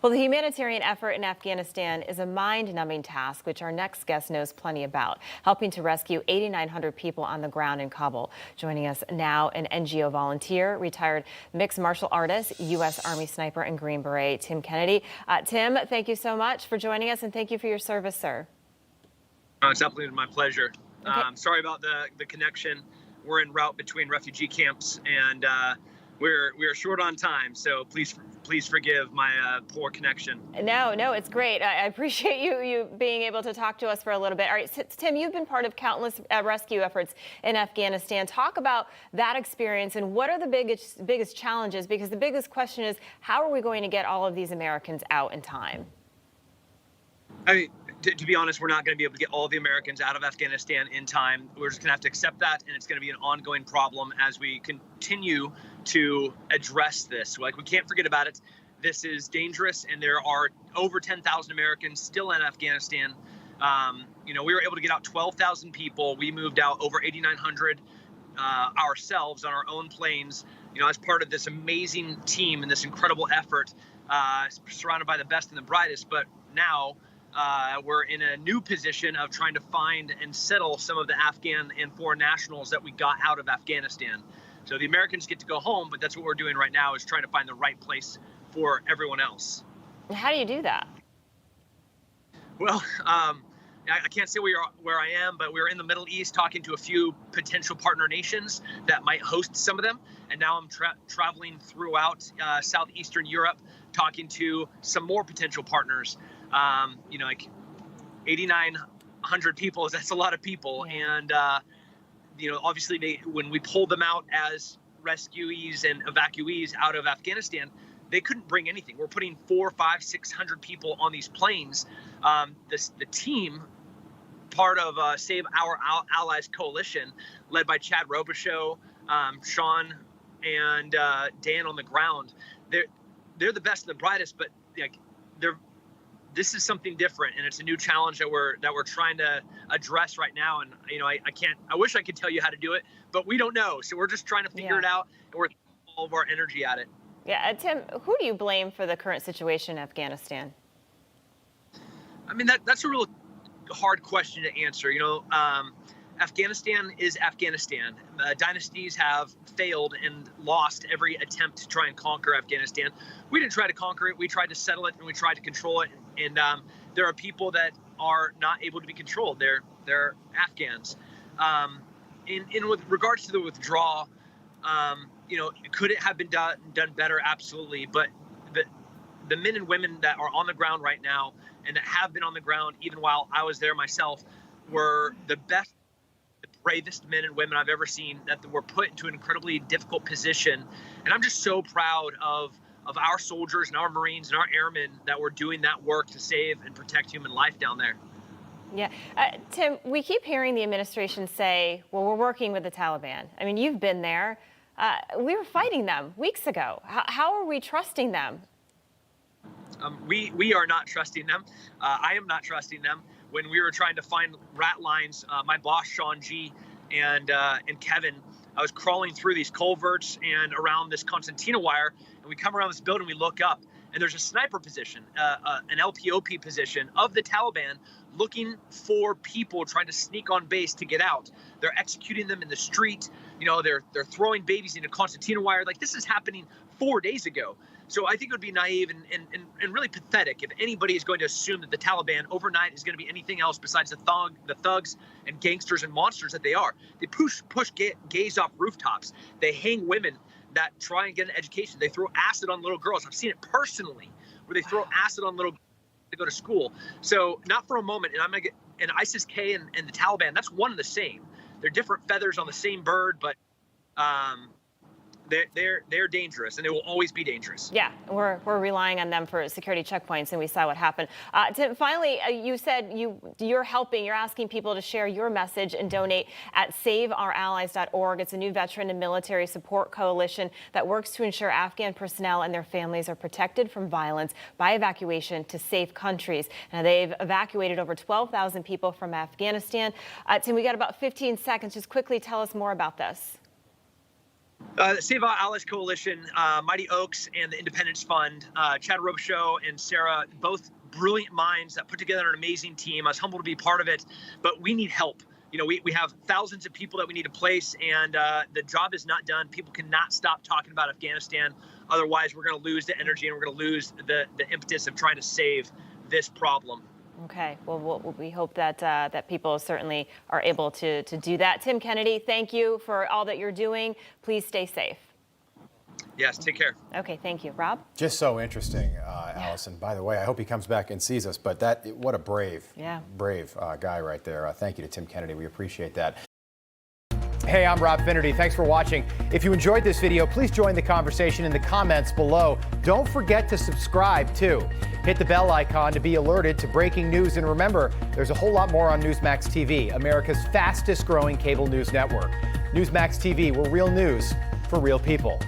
Well, the humanitarian effort in Afghanistan is a mind-numbing task, which our next guest knows plenty about, helping to rescue 8,900 people on the ground in Kabul. Joining us now, an NGO volunteer, retired mixed martial artist, U.S. Army sniper and Green Beret, Tim Kennedy. Tim, thank you so much for joining us, and thank you for your service, sir. It's absolutely my pleasure. Okay. Sorry about the connection. We're en route between refugee camps, and we're short on time. So please forgive my poor connection. No, it's great. I appreciate you being able to talk to us for a little bit. All right, Tim, you've been part of countless rescue efforts in Afghanistan. Talk about that experience and what are the biggest challenges, because the biggest question is, how are we going to get all of these Americans out in time? I mean, to be honest, we're not going to be able to get all the Americans out of Afghanistan in time. We're just going to have to accept that, and it's going to be an ongoing problem as we continue to address this. Like, we can't forget about it. This is dangerous, and there are over 10,000 Americans still in Afghanistan. We were able to get out 12,000 people. We moved out over 8,900 ourselves on our own planes, as part of this amazing team and this incredible effort, surrounded by the best and the brightest. But now we're in a new position of trying to find and settle some of the Afghan and foreign nationals that we got out of Afghanistan. So the Americans get to go home, but that's what we're doing right now, is trying to find the right place for everyone else. How do you do that? Well, I can't say where I am, but we're in the Middle East talking to a few potential partner nations that might host some of them. And now I'm traveling throughout southeastern Europe, talking to some more potential partners. Like 8,900 people, that's a lot of people. Yeah. And, obviously when we pulled them out as rescuees and evacuees out of Afghanistan, they couldn't bring anything. We're putting 400, 500, 600 people on these planes. The team, part of Save Our Allies coalition, led by Chad Robichaux, Sean, and Dan on the ground. They're the best and the brightest, but this is something different, and it's a new challenge that we're trying to address right now. And I wish I could tell you how to do it, but we don't know. So we're just trying to figure it out, and we're throwing all of our energy at it. Yeah, Tim, who do you blame for the current situation in Afghanistan? I mean, that's a real hard question to answer. Afghanistan is Afghanistan. Dynasties have failed and lost every attempt to try and conquer Afghanistan. We didn't try to conquer it. We tried to settle it, and we tried to control it. And there are people that are not able to be controlled. They're Afghans. With regards to the withdrawal, could it have been done better? Absolutely. But the men and women that are on the ground right now, and that have been on the ground even while I was there myself, were the best, the bravest men and women I've ever seen, that were put into an incredibly difficult position. And I'm just so proud of our soldiers and our Marines and our airmen that were doing that work to save and protect human life down there. Yeah. Tim, we keep hearing the administration say, well, we're working with the Taliban. I mean, you've been there. We were fighting them weeks ago. How are we trusting them? We are not trusting them. I am not trusting them. When we were trying to find rat lines, my boss, Sean G, and Kevin, I was crawling through these culverts and around this concertina wire, and we come around this building, we look up, and there's a sniper position, an LPOP position of the Taliban, looking for people trying to sneak on base to get out. They're executing them in the street. They're throwing babies into concertina wire. Like, this is happening 4 days ago. So I think it would be naive and really pathetic if anybody is going to assume that the Taliban overnight is going to be anything else besides the thugs and gangsters and monsters that they are. They push gays off rooftops. They hang women that try and get an education. They throw acid on little girls. I've seen it personally, where they throw acid on little girls to go to school. So not for a moment. And ISIS-K and the Taliban, that's one and the same. They're different feathers on the same bird, but they're dangerous, and they will always be dangerous. Yeah, we're relying on them for security checkpoints, and we saw what happened. Tim, finally, you said you're asking people to share your message and donate at SaveOurAllies.org. It's a new veteran and military support coalition that works to ensure Afghan personnel and their families are protected from violence by evacuation to safe countries. Now, they've evacuated over 12,000 people from Afghanistan. Tim, we got about 15 seconds. Just quickly tell us more about this. The Save Our Allies Coalition, Mighty Oaks, and the Independence Fund, Chad Robichaud and Sarah, both brilliant minds that put together an amazing team. I was humbled to be part of it, but we need help. We have thousands of people that we need to place, and the job is not done. People cannot stop talking about Afghanistan. Otherwise, we're going to lose the energy and we're going to lose the impetus of trying to save this problem. Okay. Well, we hope that people certainly are able to do that. Tim Kennedy, thank you for all that you're doing. Please stay safe. Yes, take care. Okay, thank you. Rob? Just so interesting, Allison. By the way, I hope he comes back and sees us, but what a brave guy right there. Thank you to Tim Kennedy. We appreciate that. Hey, I'm Rob Finnerty. Thanks for watching. If you enjoyed this video, please join the conversation in the comments below. Don't forget to subscribe, too. Hit the bell icon to be alerted to breaking news. And remember, there's a whole lot more on Newsmax TV, America's fastest growing cable news network. Newsmax TV, we're real news for real people.